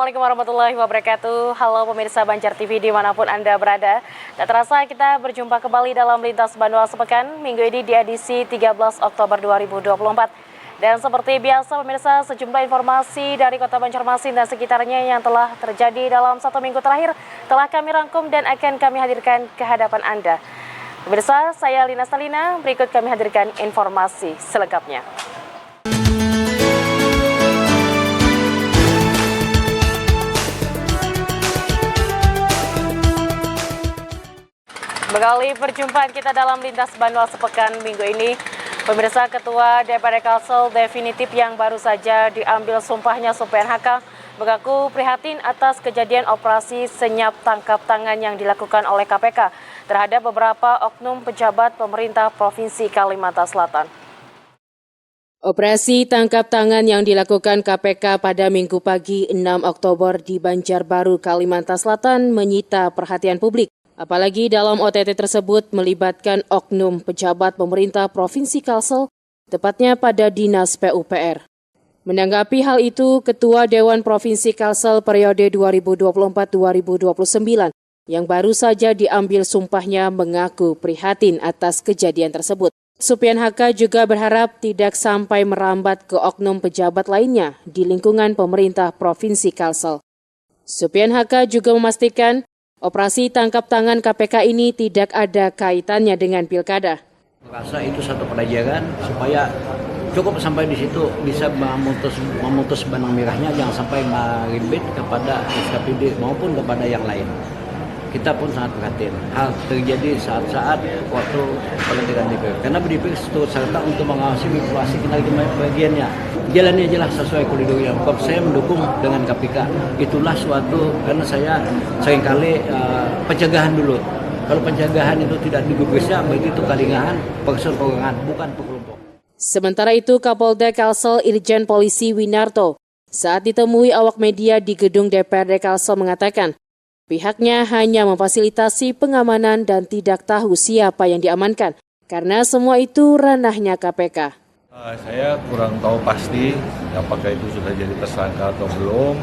Assalamualaikum warahmatullahi wabarakatuh. Halo pemirsa Banjar TV dimanapun Anda berada. Tak terasa kita berjumpa kembali dalam Lintas Bandung Sepekan minggu ini di edisi 13 Oktober 2024. Dan seperti biasa pemirsa, sejumlah informasi dari Kota Banjarmasin dan sekitarnya yang telah terjadi dalam satu minggu terakhir telah kami rangkum dan akan kami hadirkan ke hadapan Anda. Pemirsa, saya Lina Stalina, berikut kami hadirkan informasi selengkapnya. Bekali perjumpaan kita dalam Lintas Bandung Sepekan minggu ini, pemirsa, Ketua DPRD Kalsel definitif yang baru saja diambil sumpahnya PNHK mengaku prihatin atas kejadian operasi senyap tangkap tangan yang dilakukan oleh KPK terhadap beberapa oknum pejabat pemerintah Provinsi Kalimantan Selatan. Operasi tangkap tangan yang dilakukan KPK pada Minggu pagi 6 Oktober di Banjarbaru, Kalimantan Selatan menyita perhatian publik. Apalagi dalam OTT tersebut melibatkan oknum pejabat pemerintah Provinsi Kalsel, tepatnya pada Dinas PUPR. Menanggapi hal itu, Ketua Dewan Provinsi Kalsel periode 2024-2029 yang baru saja diambil sumpahnya mengaku prihatin atas kejadian tersebut. PNHK juga berharap tidak sampai merambat ke oknum pejabat lainnya di lingkungan pemerintah Provinsi Kalsel. PNHK juga memastikan operasi tangkap tangan KPK ini tidak ada kaitannya dengan pilkada. Rasa itu satu pelajaran supaya cukup sampai di situ bisa memutus benang merahnya, jangan sampai meribet kepada SKPD maupun kepada yang lain. Kita pun sangat prihatin hal terjadi saat-saat waktu pelantikan DPR. Karena DPR turut serta untuk mengawasi situasi kinerja bagiannya. Jalannya jelas sesuai koridor yang saya mendukung dengan KPK. Itulah suatu, karena saya seringkali pencegahan dulu. Kalau pencegahan itu tidak digubrisnya, begitu kalingahan, perseorangan, bukan perkelompok. Sementara itu, Kapolda Kalsel Irjen Polisi Winarto saat ditemui awak media di gedung DPRD Kalsel mengatakan, pihaknya hanya memfasilitasi pengamanan dan tidak tahu siapa yang diamankan, karena semua itu ranahnya KPK. Saya kurang tahu pasti apakah itu sudah jadi tersangka atau belum.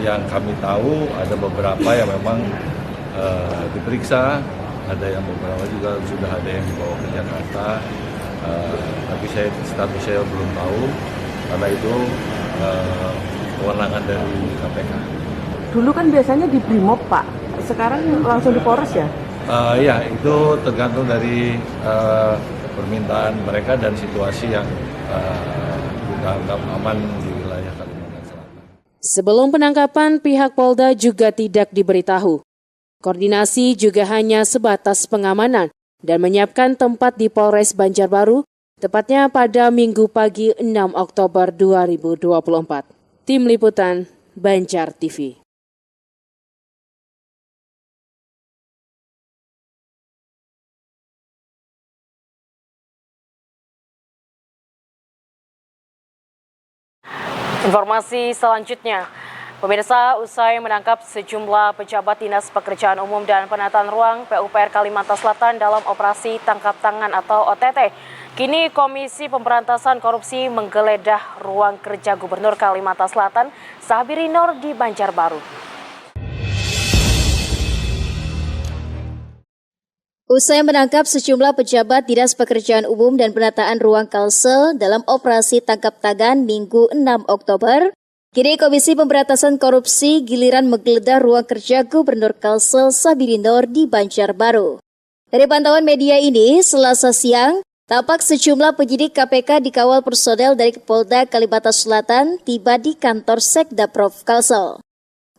Yang kami tahu ada beberapa yang memang diperiksa, ada yang beberapa juga sudah ada yang dibawa ke Jakarta. Tapi status saya belum tahu, karena itu kewenangan dari KPK. Dulu kan biasanya di Brimob, Pak. Sekarang langsung di Polres ya? Ya, itu tergantung dari permintaan mereka dan situasi yang dianggap aman di wilayah Kalimantan Selatan. Sebelum penangkapan, pihak Polda juga tidak diberitahu. Koordinasi juga hanya sebatas pengamanan dan menyiapkan tempat di Polres Banjarbaru, tepatnya pada Minggu pagi 6 Oktober 2024. Tim Liputan Banjar TV. Informasi selanjutnya, pemirsa, usai menangkap sejumlah pejabat Dinas Pekerjaan Umum dan Penataan Ruang PUPR Kalimantan Selatan dalam operasi tangkap tangan atau OTT, kini Komisi Pemberantasan Korupsi menggeledah ruang kerja Gubernur Kalimantan Selatan Sabiri Nur di Banjarbaru. Usai menangkap sejumlah pejabat Dinas Pekerjaan Umum dan Penataan Ruang Kalsel dalam operasi tangkap tangan Minggu 6 Oktober, kini Komisi Pemberantasan Korupsi giliran menggeledah ruang kerja Gubernur Kalsel Sabiri Nur di Banjarbaru. Dari pantauan media ini, Selasa siang, tampak sejumlah penyidik KPK dikawal personel dari Polda Kalimantan Selatan tiba di kantor Sekda Prof Kalsel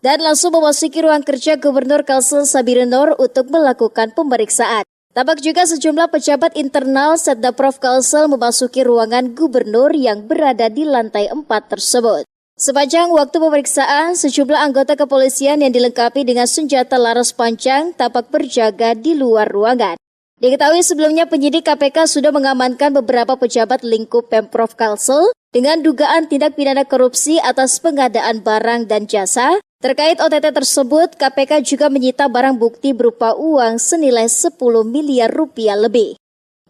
dan langsung memasuki ruang kerja Gubernur Kalsel Sabiri Nur untuk melakukan pemeriksaan. Tampak juga sejumlah pejabat internal Sekda Prof Kalsel memasuki ruangan Gubernur yang berada di lantai 4 tersebut. Sepanjang waktu pemeriksaan, sejumlah anggota kepolisian yang dilengkapi dengan senjata laras panjang tampak berjaga di luar ruangan. Diketahui sebelumnya penyidik KPK sudah mengamankan beberapa pejabat lingkup Pemprov Kalsel dengan dugaan tindak pidana korupsi atas pengadaan barang dan jasa. Terkait OTT tersebut, KPK juga menyita barang bukti berupa uang senilai 10 miliar rupiah lebih.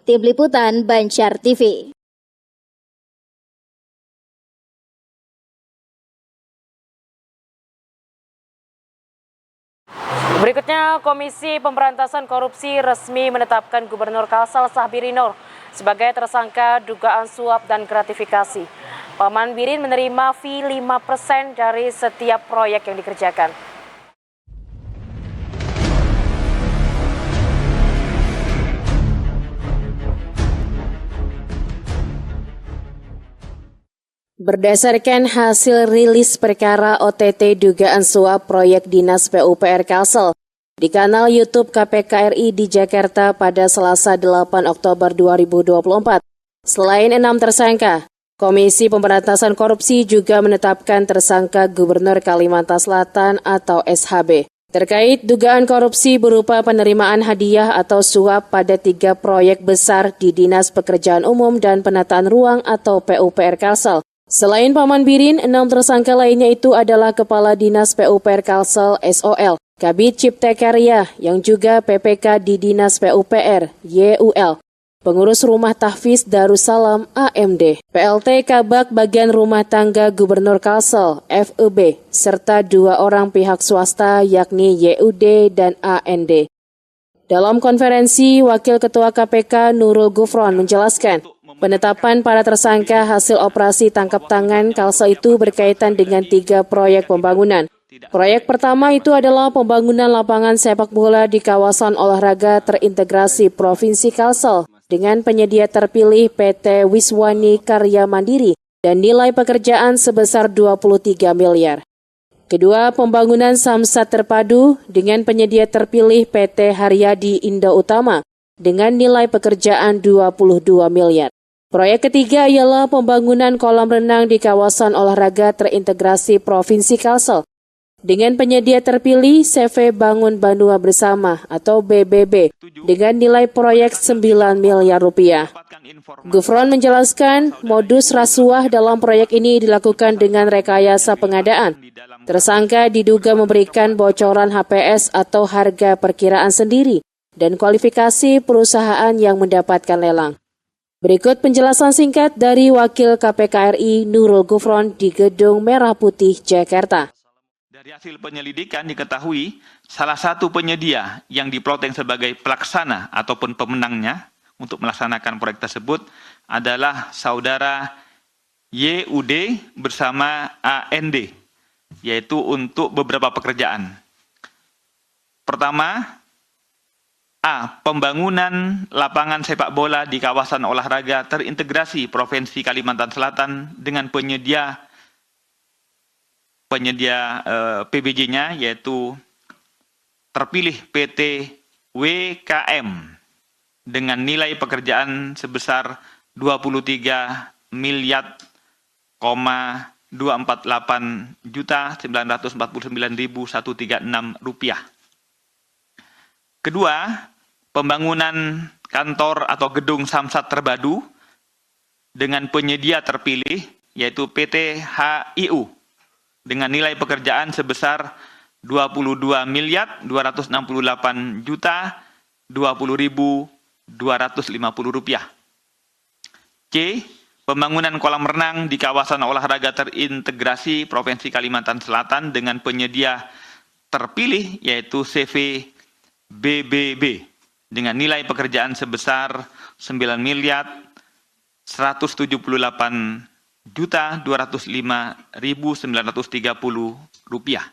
Tim Liputan Banjar TV. Berikutnya, Komisi Pemberantasan Korupsi resmi menetapkan Gubernur Kalsel Sahbiri Nur sebagai tersangka dugaan suap dan gratifikasi. Paman Birin menerima fee 5% dari setiap proyek yang dikerjakan. Berdasarkan hasil rilis perkara OTT dugaan suap proyek Dinas PUPR Kalsel di kanal YouTube KPK RI di Jakarta pada Selasa 8 Oktober 2024. Selain 6 tersangka, Komisi Pemberantasan Korupsi juga menetapkan tersangka Gubernur Kalimantan Selatan atau SHB terkait dugaan korupsi berupa penerimaan hadiah atau suap pada 3 proyek besar di Dinas Pekerjaan Umum dan Penataan Ruang atau PUPR Kalsel. Selain Paman Birin, 6 tersangka lainnya itu adalah Kepala Dinas PUPR Kalsel SOL, Kabid Cipta Karya yang juga PPK di Dinas PUPR YUL, Pengurus Rumah Tahfiz Darussalam AMD, PLT Kabak Bagian Rumah Tangga Gubernur Kalsel FEB, serta 2 orang pihak swasta yakni YUD dan AND. Dalam konferensi, Wakil Ketua KPK Nurul Gufron menjelaskan, penetapan para tersangka hasil operasi tangkap tangan Kalsel itu berkaitan dengan 3 proyek pembangunan. Proyek pertama itu adalah pembangunan lapangan sepak bola di kawasan olahraga terintegrasi Provinsi Kalsel dengan penyedia terpilih PT Wiswani Karya Mandiri dan nilai pekerjaan sebesar 23 miliar. Kedua, pembangunan Samsat terpadu dengan penyedia terpilih PT Haryadi Indo Utama dengan nilai pekerjaan 22 miliar. Proyek ketiga ialah pembangunan kolam renang di kawasan olahraga terintegrasi Provinsi Kalsel dengan penyedia terpilih CV Bangun Banua Bersama atau BBB dengan nilai proyek 9 miliar rupiah. Gufron menjelaskan modus rasuah dalam proyek ini dilakukan dengan rekayasa pengadaan. Tersangka diduga memberikan bocoran HPS atau harga perkiraan sendiri dan kualifikasi perusahaan yang mendapatkan lelang. Berikut penjelasan singkat dari Wakil KPK RI Nurul Gufron di Gedung Merah Putih, Jakarta. Dari hasil penyelidikan diketahui salah satu penyedia yang diplotting sebagai pelaksana ataupun pemenangnya untuk melaksanakan proyek tersebut adalah saudara YUD bersama AND, yaitu untuk beberapa pekerjaan. Pertama, A. Pembangunan lapangan sepak bola di kawasan olahraga terintegrasi Provinsi Kalimantan Selatan dengan penyedia PBJ-nya yaitu terpilih PT WKM dengan nilai pekerjaan sebesar 23 miliar 248 juta 949.136 rupiah. Kedua, pembangunan kantor atau gedung Samsat terpadu dengan penyedia terpilih yaitu PT HIU dengan nilai pekerjaan sebesar 22 miliar 268 juta 20.250 rupiah. C. Pembangunan kolam renang di kawasan olahraga terintegrasi Provinsi Kalimantan Selatan dengan penyedia terpilih yaitu CV BBB dengan nilai pekerjaan sebesar 9 miliar 178 juta 205.930 rupiah.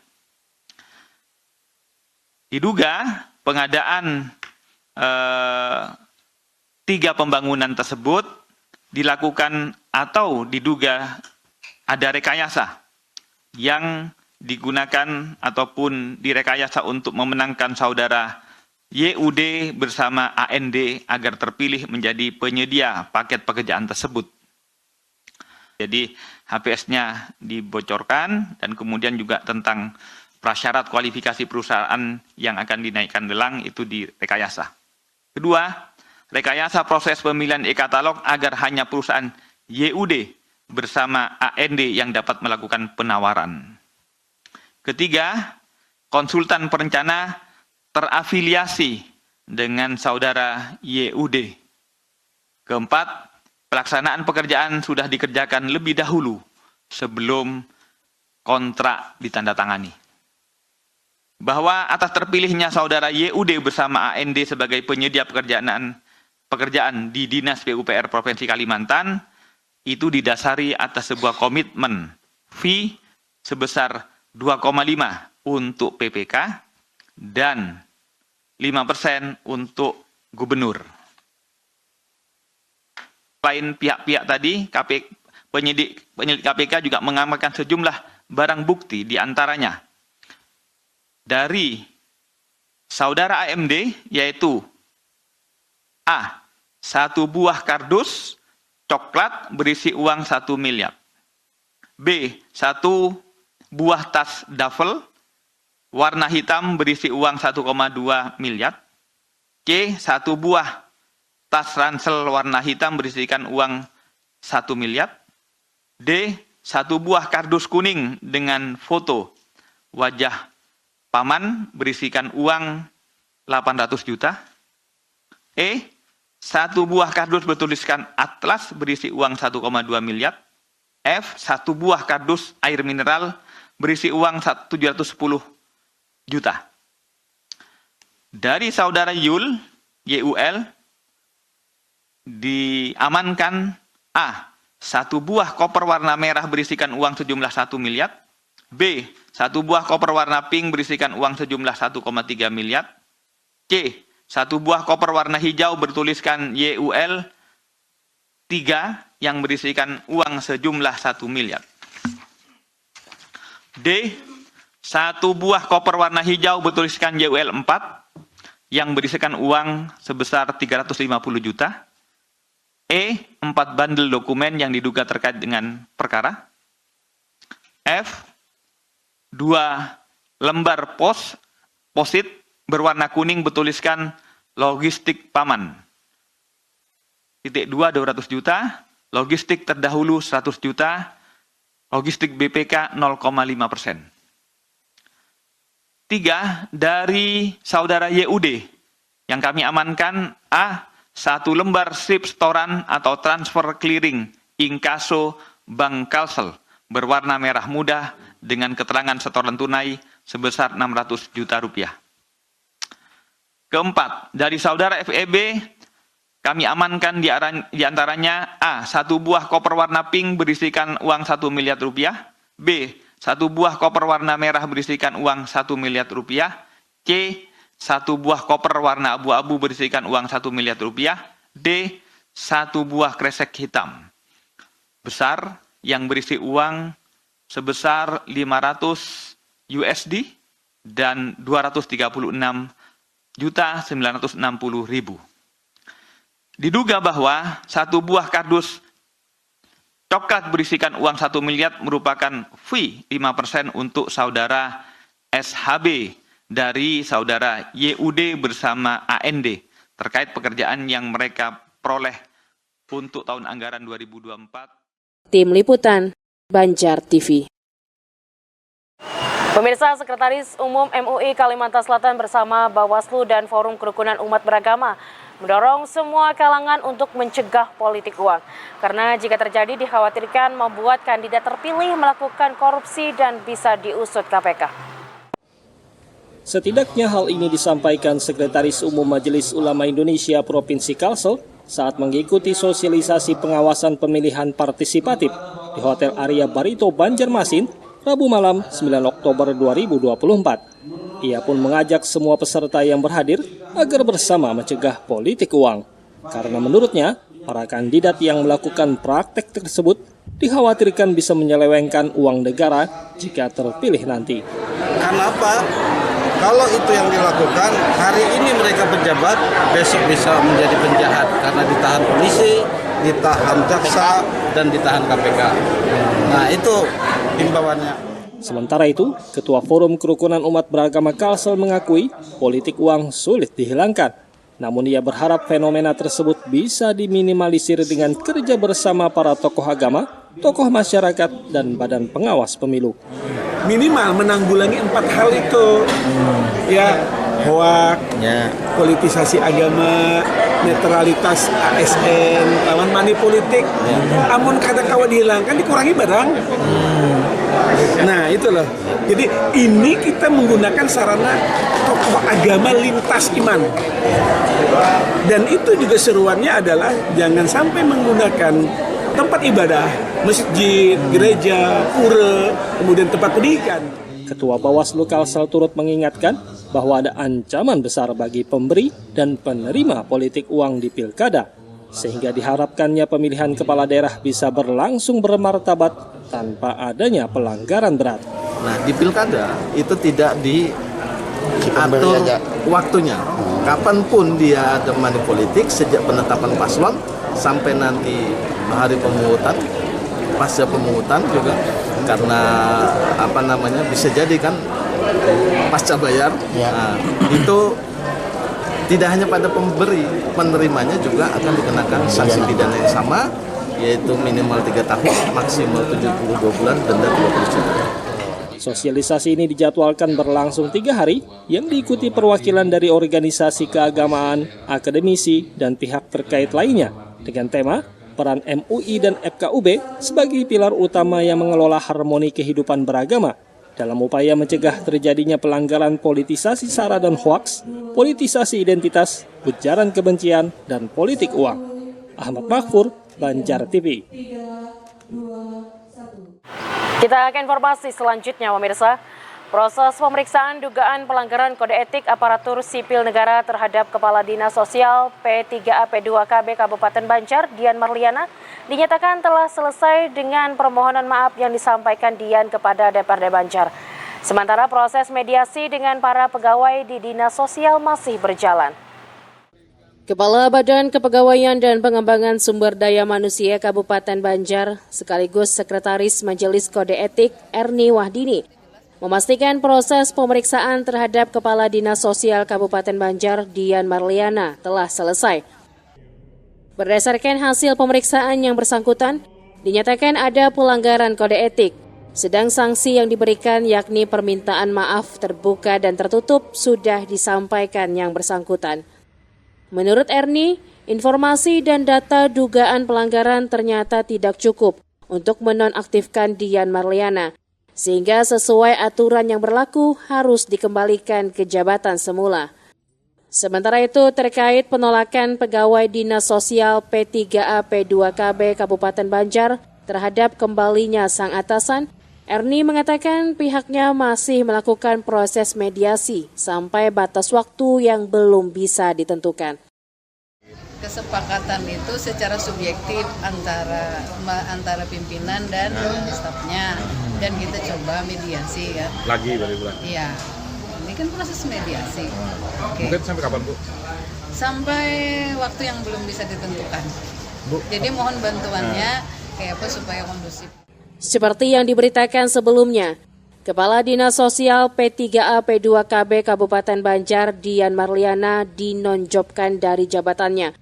Diduga pengadaan 3 pembangunan tersebut dilakukan atau diduga ada rekayasa yang digunakan ataupun direkayasa untuk memenangkan saudara YUD bersama AND agar terpilih menjadi penyedia paket pekerjaan tersebut. Jadi HPS-nya dibocorkan dan kemudian juga tentang prasyarat kualifikasi perusahaan yang akan dinaikkan lelang itu direkayasa. Kedua, rekayasa proses pemilihan e-katalog agar hanya perusahaan YUD bersama AND yang dapat melakukan penawaran. Ketiga, konsultan perencana terafiliasi dengan saudara YUD. Keempat, pelaksanaan pekerjaan sudah dikerjakan lebih dahulu sebelum kontrak ditandatangani. bahwa atas terpilihnya saudara YUD bersama AND sebagai penyedia pekerjaan di Dinas PUPR Provinsi Kalimantan itu didasari atas sebuah komitmen fee sebesar 2,5 untuk PPK dan 5% untuk gubernur. Selain pihak-pihak tadi, penyidik KPK juga mengamankan sejumlah barang bukti, di antaranya dari saudara AMD, yaitu A. 1 buah kardus coklat berisi uang 1 miliar. B. 1 buah tas duffel warna hitam berisi uang 1,2 miliar. C. 1 buah tas ransel warna hitam berisikan uang 1 miliar. D. 1 buah kardus kuning dengan foto wajah paman berisikan uang 800 juta. E. 1 buah kardus bertuliskan Atlas berisi uang 1,2 miliar. F. 1 buah kardus air mineral berisi uang 710 juta. Dari saudara YUL diamankan A. 1 buah koper warna merah berisikan uang sejumlah 1 miliar. B. 1 buah koper warna pink berisikan uang sejumlah 1,3 miliar. C. 1 buah koper warna hijau bertuliskan YUL 3 yang berisikan uang sejumlah 1 miliar. D. 1 buah koper warna hijau bertuliskan YUL 4 yang berisikan uang sebesar 350 juta. E. 4 bandel dokumen yang diduga terkait dengan perkara. F. 2 lembar posit berwarna kuning bertuliskan logistik paman. Titik 2 200 juta, logistik terdahulu 100 juta, logistik BPK 0,5%. 3. Dari saudara YUD yang kami amankan A. 1 lembar slip setoran atau transfer clearing inkaso Bank Kalsel berwarna merah muda dengan keterangan setoran tunai sebesar 600 juta rupiah. Keempat, dari saudara FEB kami amankan di antaranya A. 1 buah koper warna pink berisikan uang 1 miliar rupiah. B. 1 buah koper warna merah berisikan uang 1 miliar rupiah. C. 1 buah koper warna abu-abu berisikan uang 1 miliar rupiah. D. 1 buah kresek hitam besar yang berisi uang sebesar 500 USD dan 236.960.000. Diduga bahwa 1 buah kardus coklat berisikan uang 1 miliar merupakan fee 5% untuk saudara SHB dari saudara YUD bersama AND terkait pekerjaan yang mereka peroleh untuk tahun anggaran 2024. Tim Liputan, Banjar TV. Pemirsa, Sekretaris Umum MUI Kalimantan Selatan bersama Bawaslu dan Forum Kerukunan Umat Beragama mendorong semua kalangan untuk mencegah politik uang. Karena jika terjadi dikhawatirkan membuat kandidat terpilih melakukan korupsi dan bisa diusut KPK. Setidaknya hal ini disampaikan Sekretaris Umum Majelis Ulama Indonesia Provinsi Kalsel saat mengikuti sosialisasi pengawasan pemilihan partisipatif di Hotel Arya Barito Banjarmasin, Rabu malam 9 Oktober 2024. Ia pun mengajak semua peserta yang berhadir agar bersama mencegah politik uang. Karena menurutnya, para kandidat yang melakukan praktek tersebut dikhawatirkan bisa menyelewengkan uang negara jika terpilih nanti. Kenapa? Kalau itu yang dilakukan, hari ini mereka pejabat, besok bisa menjadi penjahat karena ditahan polisi, ditahan jaksa, dan ditahan KPK. Nah, itu himbauannya. Sementara itu, Ketua Forum Kerukunan Umat Beragama Kalsel mengakui politik uang sulit dihilangkan. Namun ia berharap fenomena tersebut bisa diminimalisir dengan kerja bersama para tokoh agama, tokoh masyarakat, dan badan pengawas pemilu. Minimal menanggulangi 4 hal itu, ya, hoak, politisasi agama, netralitas ASN, lawan money politik. Amun kata kawan dihilangkan, dikurangi barang. Nah itu loh. Jadi ini kita menggunakan sarana tokoh agama lintas iman. Dan itu juga seruannya adalah jangan sampai menggunakan tempat ibadah, masjid, gereja, pura, kemudian tempat pendidikan. Ketua Bawaslu Kalsel turut mengingatkan bahwa ada ancaman besar bagi pemberi dan penerima politik uang di pilkada, sehingga diharapkannya pemilihan kepala daerah bisa berlangsung bermartabat tanpa adanya pelanggaran berat. Nah, di pilkada itu tidak diatur waktunya. Kapanpun dia ada money politik sejak penetapan paslon sampai nanti hari pemungutan, pasca pemungutan juga, karena bisa jadi kan pasca bayar. Nah, itu tidak hanya pada pemberi, penerimanya juga akan dikenakan sanksi pidana yang sama, yaitu minimal 3 tahun, maksimal 72 bulan, denda 20 juta. Sosialisasi ini dijadwalkan berlangsung 3 hari yang diikuti perwakilan dari organisasi keagamaan, akademisi, dan pihak terkait lainnya dengan tema peran MUI dan FKUB sebagai pilar utama yang mengelola harmoni kehidupan beragama dalam upaya mencegah terjadinya pelanggaran politisasi sara dan hoaks, politisasi identitas, ujaran kebencian, dan politik uang. Ahmad Makfur, Banjar TV. Kita ke informasi selanjutnya, pemirsa. Proses pemeriksaan dugaan pelanggaran kode etik aparatur sipil negara terhadap Kepala Dinas Sosial P3A P2KB Kabupaten Banjar, Dian Marliana, dinyatakan telah selesai dengan permohonan maaf yang disampaikan Dian kepada DPRD Banjar. Sementara proses mediasi dengan para pegawai di Dinas Sosial masih berjalan. Kepala Badan Kepegawaian dan Pengembangan Sumber Daya Manusia Kabupaten Banjar sekaligus Sekretaris Majelis Kode Etik Erni Wahdini memastikan proses pemeriksaan terhadap Kepala Dinas Sosial Kabupaten Banjar Dian Marliana telah selesai. Berdasarkan hasil pemeriksaan yang bersangkutan, dinyatakan ada pelanggaran kode etik, sedang sanksi yang diberikan yakni permintaan maaf terbuka dan tertutup sudah disampaikan yang bersangkutan. Menurut Erni, informasi dan data dugaan pelanggaran ternyata tidak cukup untuk menonaktifkan Dian Marliana, sehingga sesuai aturan yang berlaku harus dikembalikan ke jabatan semula. Sementara itu, terkait penolakan pegawai Dinas Sosial P3A P2KB Kabupaten Banjar terhadap kembalinya sang atasan, Erni mengatakan pihaknya masih melakukan proses mediasi sampai batas waktu yang belum bisa ditentukan. Kesepakatan itu secara subjektif antara pimpinan dan stafnya, dan kita coba mediasi kan. Lagi dari bulan? Iya, ini kan proses mediasi. Oke. Mungkin sampai kapan, Bu? Sampai waktu yang belum bisa ditentukan. Bu. Jadi mohon bantuannya kayak apa supaya kondusif. Seperti yang diberitakan sebelumnya, Kepala Dinas Sosial P3A P2KB Kabupaten Banjar Dian Marliana dinonjobkan dari jabatannya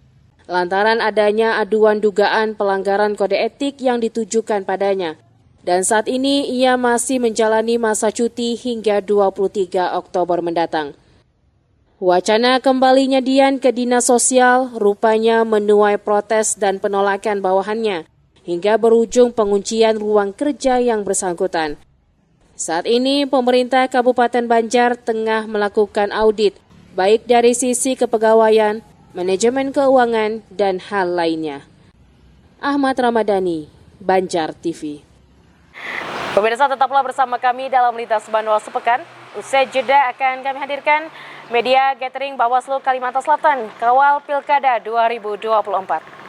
lantaran adanya aduan dugaan pelanggaran kode etik yang ditujukan padanya. Dan saat ini ia masih menjalani masa cuti hingga 23 Oktober mendatang. Wacana kembalinya Dian ke Dinas Sosial rupanya menuai protes dan penolakan bawahannya, hingga berujung penguncian ruang kerja yang bersangkutan. Saat ini pemerintah Kabupaten Banjar tengah melakukan audit, baik dari sisi kepegawaian, manajemen keuangan, dan hal lainnya. Ahmad Ramadhani, Banjar TV. Pemirsa, tetaplah bersama kami dalam Lintas Banua Sepekan. Usai jeda akan kami hadirkan media gathering Bawaslu Kalimantan Selatan Kawal Pilkada 2024.